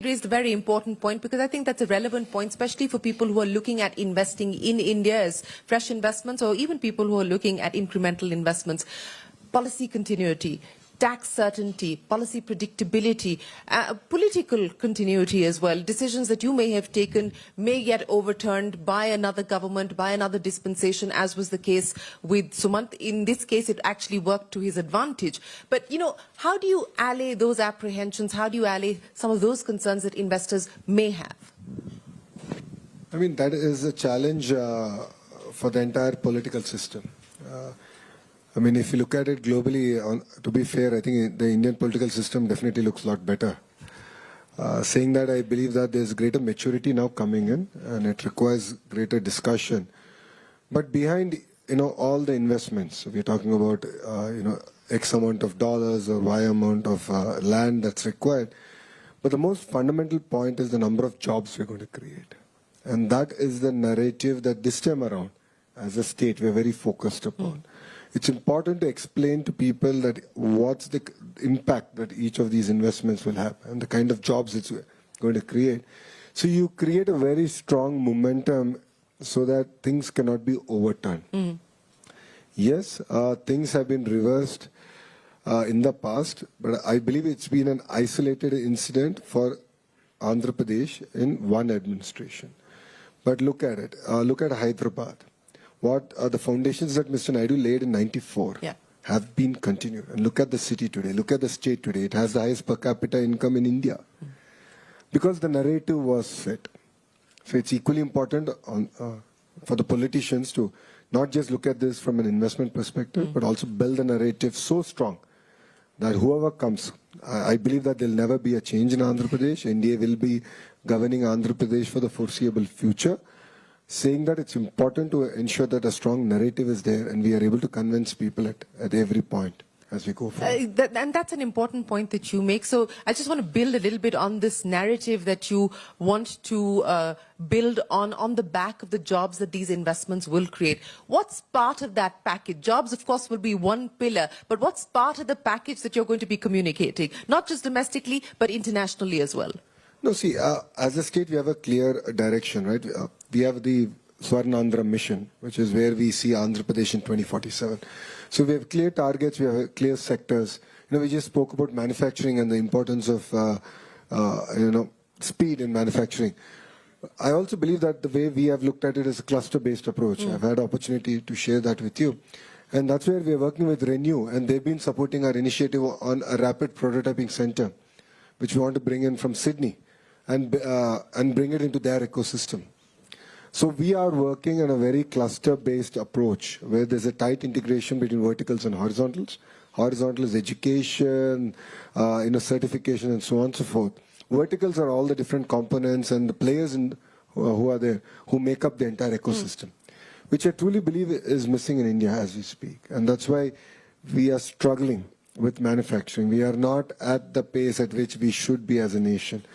Raised a very important point, because I think that's a relevant point, especially for people who are looking at investing in India as fresh investments, or even people who are looking at incremental investments. Policy continuity, tax certainty, policy predictability, political continuity as well. Decisions that you may have taken may get overturned by another government, by another dispensation, as was the case with Sumant. In this case, it actually worked to his advantage. But, you know, how do you allay those apprehensions? How do you allay some of those concerns that investors may have? I mean, that is a challenge for the entire political system. I mean, if you look at it globally, to be fair, I think the Indian political system definitely looks a lot better. Saying that, I believe that there's greater maturity now coming in, and it requires greater discussion. But behind, all the investments, we're talking about, X amount of dollars or Y amount of land that's required. But the most fundamental point is the number of jobs we're going to create. And that is the narrative that this time around, as a state, we're very focused upon. It's important to explain to people that what's the impact that each of these investments will have and the kind of jobs it's going to create. So you create a very strong momentum so that things cannot be overturned. Yes, things have been reversed in the past, but I believe it's been an isolated incident for Andhra Pradesh in one administration. But look at it. Look at Hyderabad. What are the foundations that Mr. Naidu laid in '94 have been continued. And look at the city today. Look at the state today. It has the highest per capita income in India. Because the narrative was set. So it's equally important for the politicians to not just look at this from an investment perspective, but also build a narrative so strong that whoever comes, I believe that there'll never be a change in Andhra Pradesh. India will be governing Andhra Pradesh for the foreseeable future. Saying that it's important to ensure that a strong narrative is there and we are able to convince people at every point as we go forward. And that's an important point that you make. So I just want to build a little bit on this narrative that you want to build on the back of the jobs that these investments will create. What's part of that package? Jobs, of course, will be one pillar, but what's part of the package that you're going to be communicating? Not just domestically, but internationally as well. No, see, as a state, we have a clear direction, right? We have the Swarnandhra mission, which is where we see Andhra Pradesh in 2047. So we have clear targets, we have clear sectors. We just spoke about manufacturing and the importance of, speed in manufacturing. I also believe that the way we have looked at it is a cluster-based approach. I've had opportunity to share that with you. And that's where we are working with Renew, and they've been supporting our initiative on a rapid prototyping center, which we want to bring in from Sydney and bring it into their ecosystem. So we are working on a very cluster-based approach where there's a tight integration between verticals and horizontals. Horizontal is education, certification, and so on and so forth. Verticals are all the different components and the players who are there, who make up the entire ecosystem, which I truly believe is missing in India as we speak. And that's why we are struggling with manufacturing. We are not at the pace at which we should be as a nation.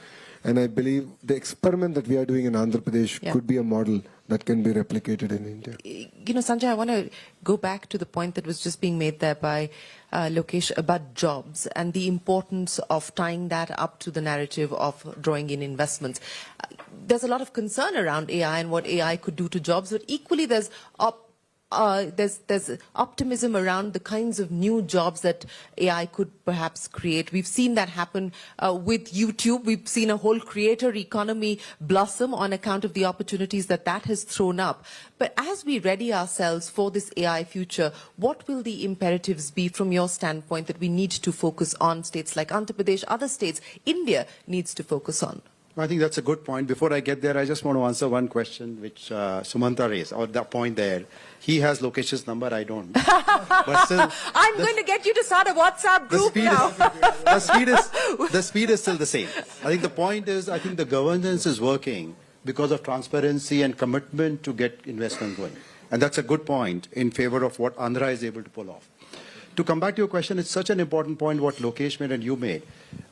And I believe the experiment that we are doing in Andhra Pradesh could be a model that can be replicated in India. Sanjay, I want to go back to the point that was just being made there by Lokesh about jobs and the importance of tying that up to the narrative of drawing in investments. There's a lot of concern around AI and what AI could do to jobs, but equally there's optimism around the kinds of new jobs that AI could perhaps create. We've seen that happen with YouTube. We've seen a whole creator economy blossom on account of the opportunities that has thrown up. But as we ready ourselves for this AI future, what will the imperatives be from your standpoint that we need to focus on? States like Andhra Pradesh, other states, India needs to focus on. I think that's a good point. Before I get there, I just want to answer one question which Sumanta raised, or that point there. He has Lokesh's number, I don't. But still, I'm going to get you to start a WhatsApp group now. The speed is still the same. I think the point is, I think the governance is working because of transparency and commitment to get investment going. And that's a good point in favor of what Andhra is able to pull off. To come back to your question, it's such an important point what Lokesh made and you made.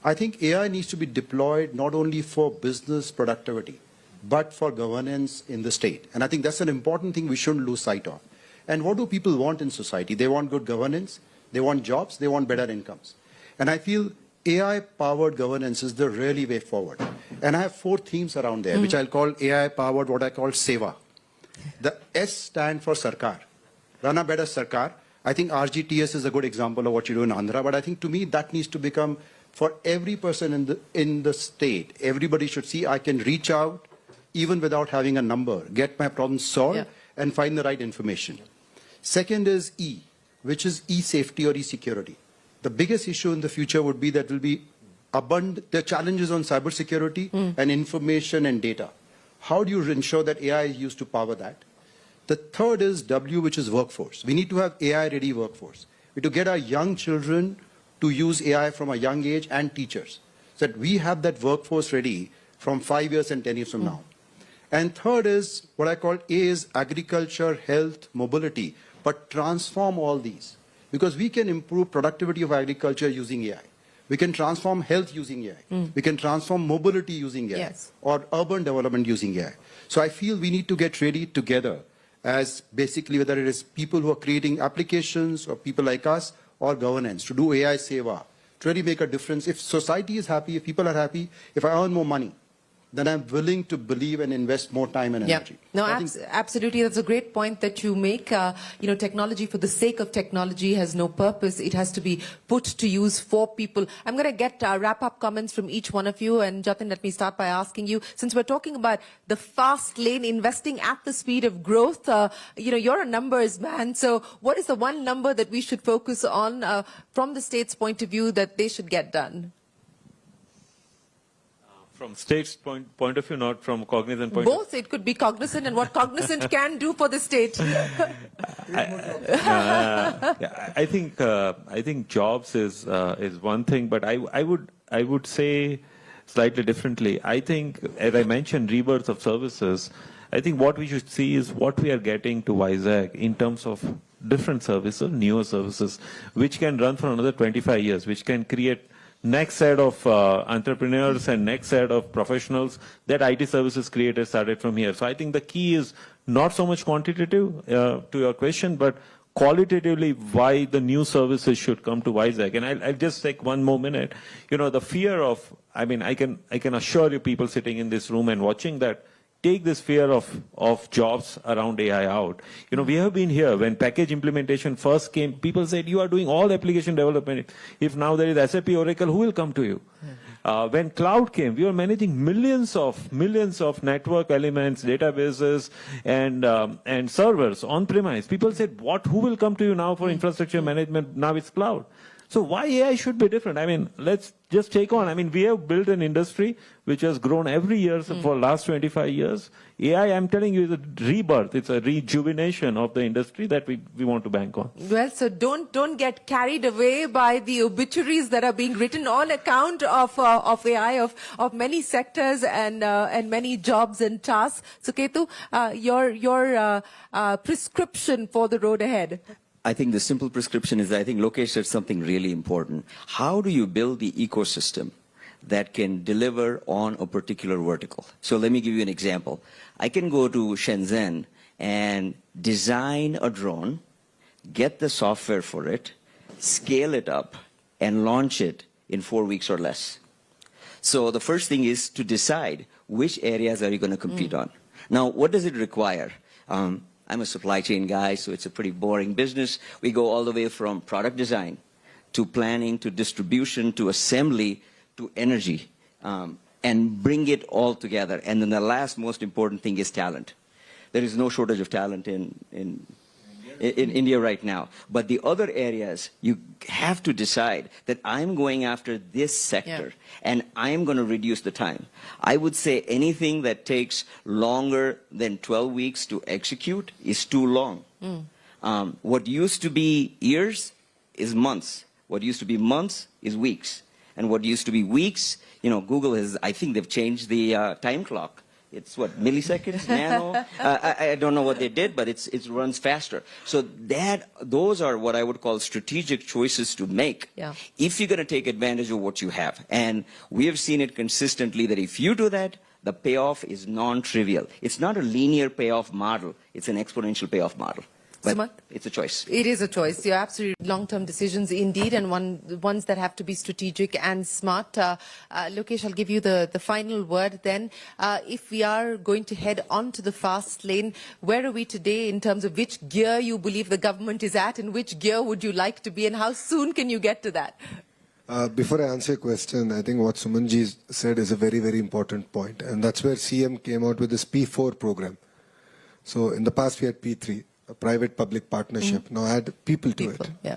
I think AI needs to be deployed not only for business productivity, but for governance in the state. And I think that's an important thing we shouldn't lose sight of. And what do people want in society? They want good governance, they want jobs, they want better incomes. And I feel AI-powered governance is the really way forward. And I have 4 themes around there, which I'll call AI-powered, what I call Seva. The S stand for Sarkar. Run a better Sarkar. I think RGTS is a good example of what you do in Andhra, but I think to me that needs to become, for every person in the state, everybody should see I can reach out, even without having a number, get my problem solved, and find the right information. Second is E, which is e-safety or e-security. The biggest issue in the future would be that will be the challenges on cybersecurity and information and data. How do you ensure that AI is used to power that? The third is W, which is workforce. We need to have AI-ready workforce. We need to get our young children to use AI from a young age, and teachers, so that we have that workforce ready from 5 years and 10 years from now. And third is what I call A is agriculture, health, mobility, but transform all these. Because we can improve productivity of agriculture using AI. We can transform health using AI. We can transform mobility using AI, or urban development using AI. So I feel we need to get ready together as basically whether it is people who are creating applications or people like us or governance to do AI Seva, to really make a difference. If society is happy, if people are happy, if I earn more money, then I'm willing to believe and invest more time and energy. No, absolutely. That's a great point that you make. Technology for the sake of technology has no purpose. It has to be put to use for people. I'm going to get wrap-up comments from each one of you. And Jatin, let me start by asking you, since we're talking about the fast lane, investing at the speed of growth, you're a numbers man. So what is the one number that we should focus on from the state's point of view that they should get done? From state's point of view, not from cognizant point Both. It could be cognizant and what cognizant can do for the state. I think jobs is one thing, but I would say slightly differently. I think, as I mentioned, rebirth of services. I think what we should see is what we are getting to Vizag in terms of different services, newer services, which can run for another 25 years, which can create next set of entrepreneurs and next set of professionals that IT services creators started from here. So I think the key is not so much quantitative to your question, but qualitatively why the new services should come to Vizag. And I'll just take one more minute. The fear of, I can assure you people sitting in this room and watching that, take this fear of jobs around AI out. We have been here when package implementation first came, people said, you are doing all application development. If now there is SAP Oracle, who will come to you? When cloud came, we were managing millions of network elements, databases, and servers on premise. People said, who will come to you now for infrastructure management? Now it's cloud. So why AI should be different? Let's just take on. We have built an industry which has grown every year for the last 25 years. AI, I'm telling you, is a rebirth. It's a rejuvenation of the industry that we want to bank on. Well, so don't get carried away by the obituaries that are being written on account of AI, of many sectors and many jobs and tasks. So Ketu, your prescription for the road ahead. I think the simple prescription is, I think Lokesh said something really important. How do you build the ecosystem that can deliver on a particular vertical? So let me give you an example. I can go to Shenzhen and design a drone, get the software for it, scale it up, and launch it in 4 weeks or less. So the first thing is to decide which areas are you going to compete on. Now, what does it require? I'm a supply chain guy, so it's a pretty boring business. We go all the way from product design to planning to distribution to assembly to energy and bring it all together. And then the last most important thing is talent. There is no shortage of talent in India right now. But the other areas, you have to decide that I'm going after this sector and I'm going to reduce the time. I would say anything that takes longer than 12 weeks to execute is too long. What used to be years is months. What used to be months is weeks. And what used to be weeks, Google has, I think they've changed the time clock. It's what, milliseconds, nano? I don't know what they did, but it runs faster. So those are what I would call strategic choices to make if you're going to take advantage of what you have. And we have seen it consistently that if you do that, the payoff is non-trivial. It's not a linear payoff model. It's an exponential payoff model. But Sumant? it's a choice. It is a choice. You're absolutely long-term decisions indeed, and ones that have to be strategic and smart. Lokesh, I'll give you the final word then. If we are going to head on to the fast lane, where are we today in terms of which gear you believe the government is at, and which gear would you like to be, and how soon can you get to that? Before I answer your question, I think what Sumanji said is a very, very important point. And that's where CM came out with this P4 program. So in the past, we had P3, a private-public partnership. Now add people to it. Yeah.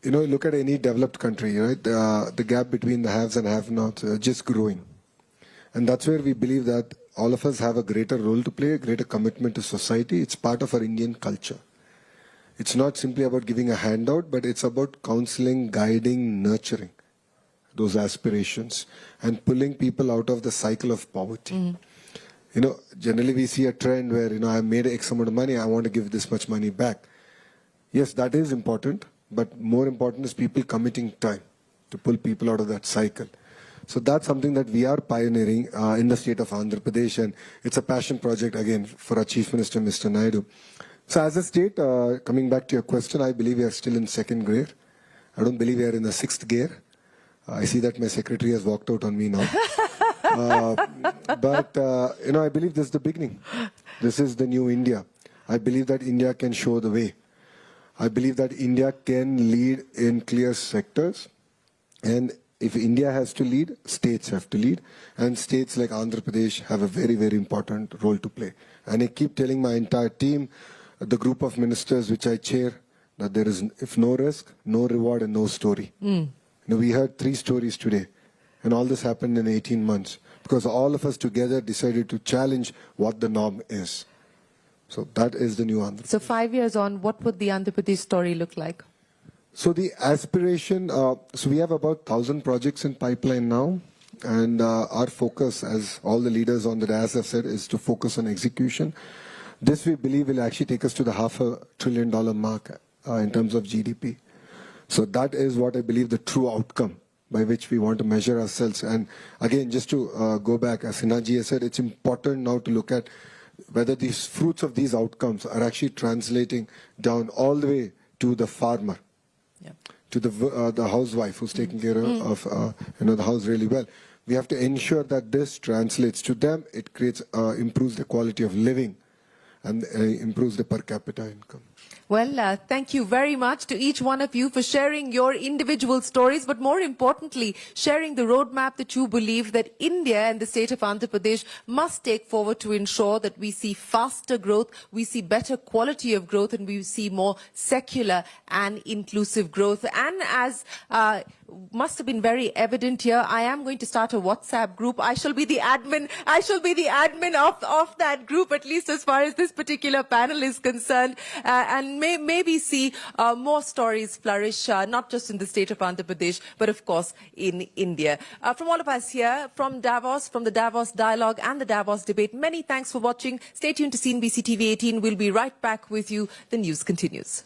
You know, look at any developed country, right? The gap between the haves and have-nots just growing. And that's where we believe that all of us have a greater role to play, a greater commitment to society. It's part of our Indian culture. It's not simply about giving a handout, but it's about counseling, guiding, nurturing those aspirations and pulling people out of the cycle of poverty. You know, generally we see a trend where, you know, I made X amount of money, I want to give this much money back. Yes, that is important, but more important is people committing time to pull people out of that cycle. So that's something that we are pioneering in the state of Andhra Pradesh, and it's a passion project again for our Chief Minister, Mr. Naidu. So as a state, coming back to your question, I believe we are still in second gear. I don't believe we are in the sixth gear. I see that my secretary has walked out on me now. But you know, I believe this is the beginning. This is the new India. I believe that India can show the way. I believe that India can lead in clear sectors. And if India has to lead, states have to lead. And states like Andhra Pradesh have a very, very important role to play. And I keep telling my entire team, the group of ministers which I chair, that there is, if no risk, no reward and no story. You know, we heard 3 stories today. And all this happened in 18 months. Because all of us together decided to challenge what the norm is. So that is the new Andhra. So 5 years on, what would the Andhra Pradesh story look like? So the aspiration, so we have about 1,000 projects in pipeline now. And our focus, as all the leaders on the dais have said, is to focus on execution. This we believe will actually take us to the $500 billion mark in terms of GDP. So that is what I believe the true outcome by which we want to measure ourselves. And again, just to go back, as Sinhaji has said, it's important now to look at whether these fruits of these outcomes are actually translating down all the way to the farmer, to the housewife who's taking care of you know, the house really well. We have to ensure that this translates to them. It creates, improves the quality of living and improves the per capita income. Well, thank you very much to each one of you for sharing your individual stories, but more importantly, sharing the roadmap that you believe that India and the state of Andhra Pradesh must take forward to ensure that we see faster growth, we see better quality of growth, and we see more secular and inclusive growth. And as must have been very evident here, I am going to start a WhatsApp group. I shall be the admin. I shall be the admin of that group, at least as far as this particular panel is concerned, and maybe see more stories flourish, not just in the state of Andhra Pradesh, but of course in India. From all of us here, from Davos, from the Davos Dialogue and the Davos Debate, many thanks for watching. Stay tuned to CNBC TV 18. We'll be right back with you. The news continues.